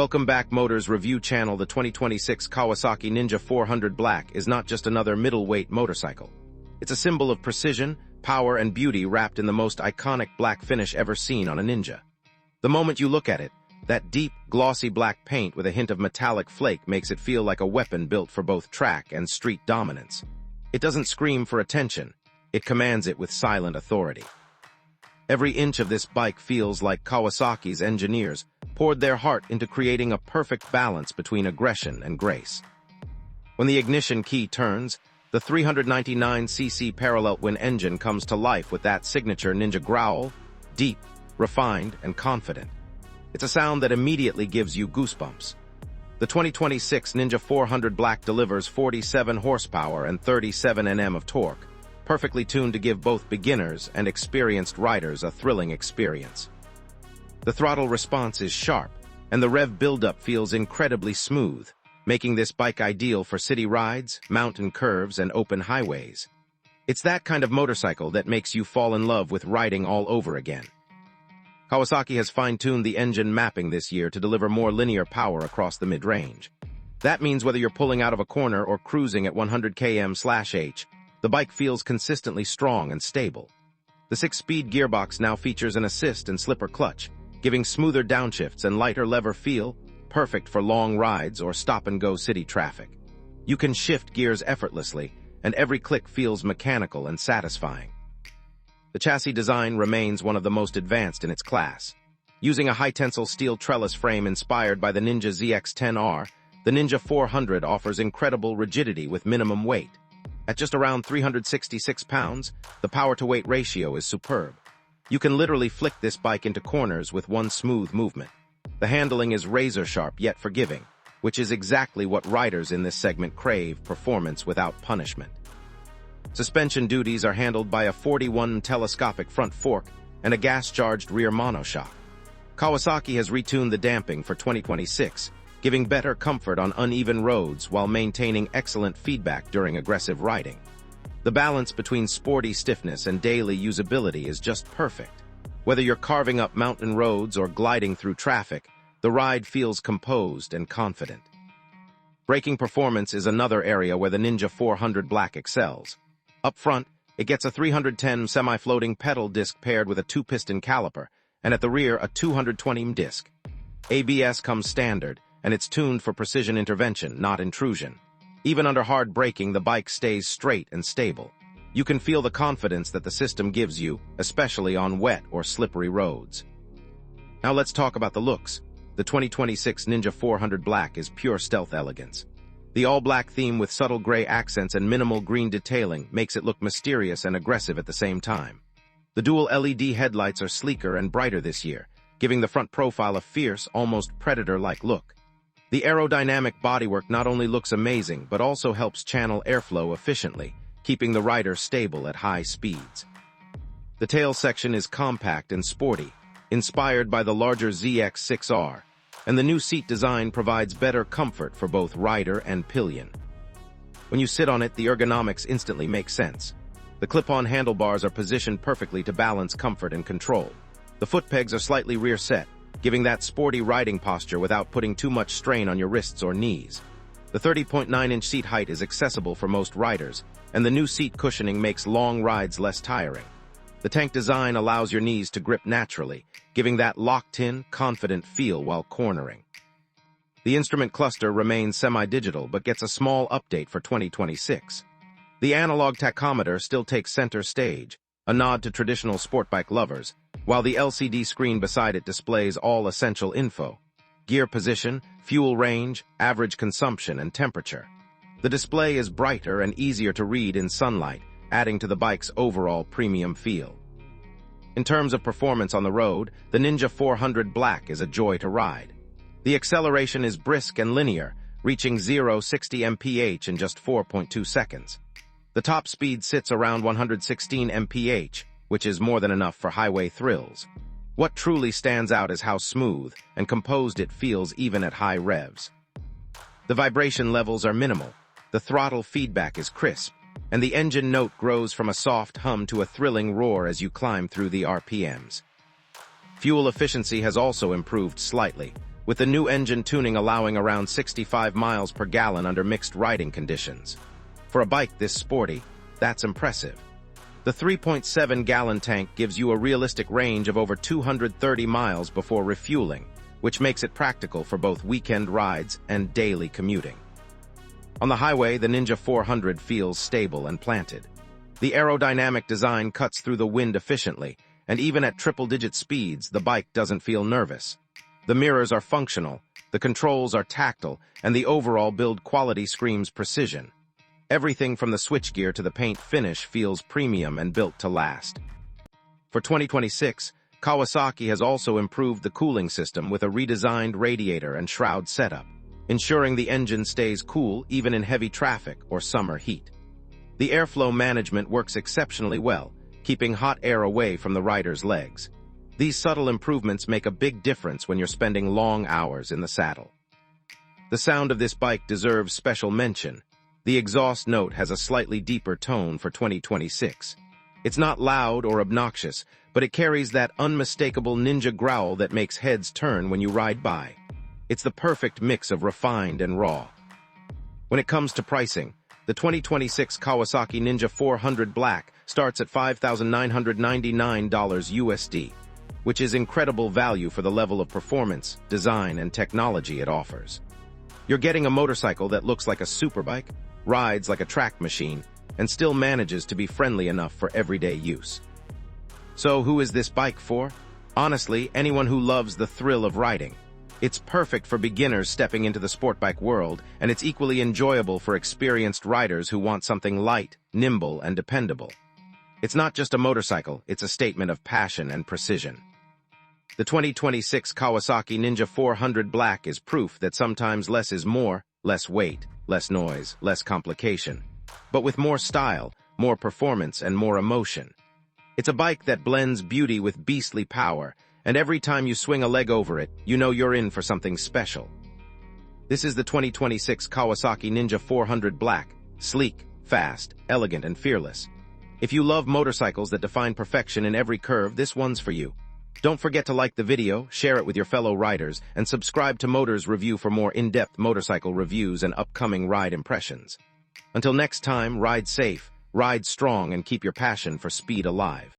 Welcome back, Motors Review Channel. The 2026 Kawasaki Ninja 400 Black is not just another middleweight motorcycle. It's a symbol of precision, power, and beauty wrapped in the most iconic black finish ever seen on a Ninja. The moment you look at it, that deep, glossy black paint with a hint of metallic flake makes it feel like a weapon built for both track and street dominance. It doesn't scream for attention. It commands it with silent authority. Every inch of this bike feels like Kawasaki's engineers poured their heart into creating a perfect balance between aggression and grace. When the ignition key turns, the 399cc parallel twin engine comes to life with that signature Ninja growl, deep, refined, and confident. It's a sound that immediately gives you goosebumps. The 2026 Ninja 400 Black delivers 47 horsepower and 37 Nm of torque, perfectly tuned to give both beginners and experienced riders a thrilling experience. The throttle response is sharp, and the rev buildup feels incredibly smooth, making this bike ideal for city rides, mountain curves, and open highways. It's that kind of motorcycle that makes you fall in love with riding all over again. Kawasaki has fine-tuned the engine mapping this year to deliver more linear power across the mid-range. That means whether you're pulling out of a corner or cruising at 100 km/h, the bike feels consistently strong and stable. The 6-speed gearbox now features an assist and slipper clutch, giving smoother downshifts and lighter lever feel, perfect for long rides or stop-and-go city traffic. You can shift gears effortlessly, and every click feels mechanical and satisfying. The chassis design remains one of the most advanced in its class. Using a high-tensile steel trellis frame inspired by the Ninja ZX-10R, the Ninja 400 offers incredible rigidity with minimum weight. At just around 366 pounds, the power-to-weight ratio is superb. You can literally flick this bike into corners with one smooth movement. The handling is razor-sharp yet forgiving, which is exactly what riders in this segment crave: performance without punishment. Suspension duties are handled by a 41 telescopic front fork and a gas-charged rear monoshock. Kawasaki has retuned the damping for 2026, giving better comfort on uneven roads while maintaining excellent feedback during aggressive riding. The balance between sporty stiffness and daily usability is just perfect. Whether you're carving up mountain roads or gliding through traffic, the ride feels composed and confident. Braking performance is another area where the Ninja 400 Black excels. Up front, it gets a 310 semi-floating pedal disc paired with a 2-piston caliper, and at the rear a 220 disc. ABS comes standard, and it's tuned for precision intervention, not intrusion. Even under hard braking, the bike stays straight and stable. You can feel the confidence that the system gives you, especially on wet or slippery roads. Now let's talk about the looks. The 2026 Ninja 400 Black is pure stealth elegance. The all-black theme with subtle gray accents and minimal green detailing makes it look mysterious and aggressive at the same time. The dual LED headlights are sleeker and brighter this year, giving the front profile a fierce, almost predator-like look. The aerodynamic bodywork not only looks amazing, but also helps channel airflow efficiently, keeping the rider stable at high speeds. The tail section is compact and sporty, inspired by the larger ZX-6R, and the new seat design provides better comfort for both rider and pillion. When you sit on it, the ergonomics instantly make sense. The clip-on handlebars are positioned perfectly to balance comfort and control. The foot pegs are slightly rear-set, giving that sporty riding posture without putting too much strain on your wrists or knees. The 30.9-inch seat height is accessible for most riders, and the new seat cushioning makes long rides less tiring. The tank design allows your knees to grip naturally, giving that locked-in, confident feel while cornering. The instrument cluster remains semi-digital but gets a small update for 2026. The analog tachometer still takes center stage, a nod to traditional sport bike lovers, while the LCD screen beside it displays all essential info: gear position, fuel range, average consumption, and temperature. The display is brighter and easier to read in sunlight, adding to the bike's overall premium feel. In terms of performance on the road, the Ninja 400 Black is a joy to ride. The acceleration is brisk and linear, reaching 0-60 mph in just 4.2 seconds. The top speed sits around 116 mph, which is more than enough for highway thrills. What truly stands out is how smooth and composed it feels even at high revs. The vibration levels are minimal, the throttle feedback is crisp, and the engine note grows from a soft hum to a thrilling roar as you climb through the RPMs. Fuel efficiency has also improved slightly, with the new engine tuning allowing around 65 miles per gallon under mixed riding conditions. For a bike this sporty, that's impressive. The 3.7-gallon tank gives you a realistic range of over 230 miles before refueling, which makes it practical for both weekend rides and daily commuting. On the highway, the Ninja 400 feels stable and planted. The aerodynamic design cuts through the wind efficiently, and even at triple-digit speeds, the bike doesn't feel nervous. The mirrors are functional, the controls are tactile, and the overall build quality screams precision. Everything from the switchgear to the paint finish feels premium and built to last. For 2026, Kawasaki has also improved the cooling system with a redesigned radiator and shroud setup, ensuring the engine stays cool even in heavy traffic or summer heat. The airflow management works exceptionally well, keeping hot air away from the rider's legs. These subtle improvements make a big difference when you're spending long hours in the saddle. The sound of this bike deserves special mention. The exhaust note has a slightly deeper tone for 2026. It's not loud or obnoxious, but it carries that unmistakable Ninja growl that makes heads turn when you ride by. It's the perfect mix of refined and raw. When it comes to pricing, the 2026 Kawasaki Ninja 400 Black starts at $5,999 USD, which is incredible value for the level of performance, design, and technology it offers. You're getting a motorcycle that looks like a superbike, rides like a track machine, and still manages to be friendly enough for everyday use. So who is this bike for? Honestly, anyone who loves the thrill of riding. It's perfect for beginners stepping into the sport bike world, and it's equally enjoyable for experienced riders who want something light, nimble, and dependable. It's not just a motorcycle, it's a statement of passion and precision. The 2026 Kawasaki Ninja 400 Black is proof that sometimes less is more, less weight, less noise, less complication, but with more style, more performance, and more emotion. It's a bike that blends beauty with beastly power, and every time you swing a leg over it, you know you're in for something special. This is the 2026 Kawasaki Ninja 400 Black, sleek, fast, elegant, and fearless. If you love motorcycles that define perfection in every curve, this one's for you. Don't forget to like the video, share it with your fellow riders, and subscribe to Moters Review for more in-depth motorcycle reviews and upcoming ride impressions. Until next time, ride safe, ride strong, and keep your passion for speed alive.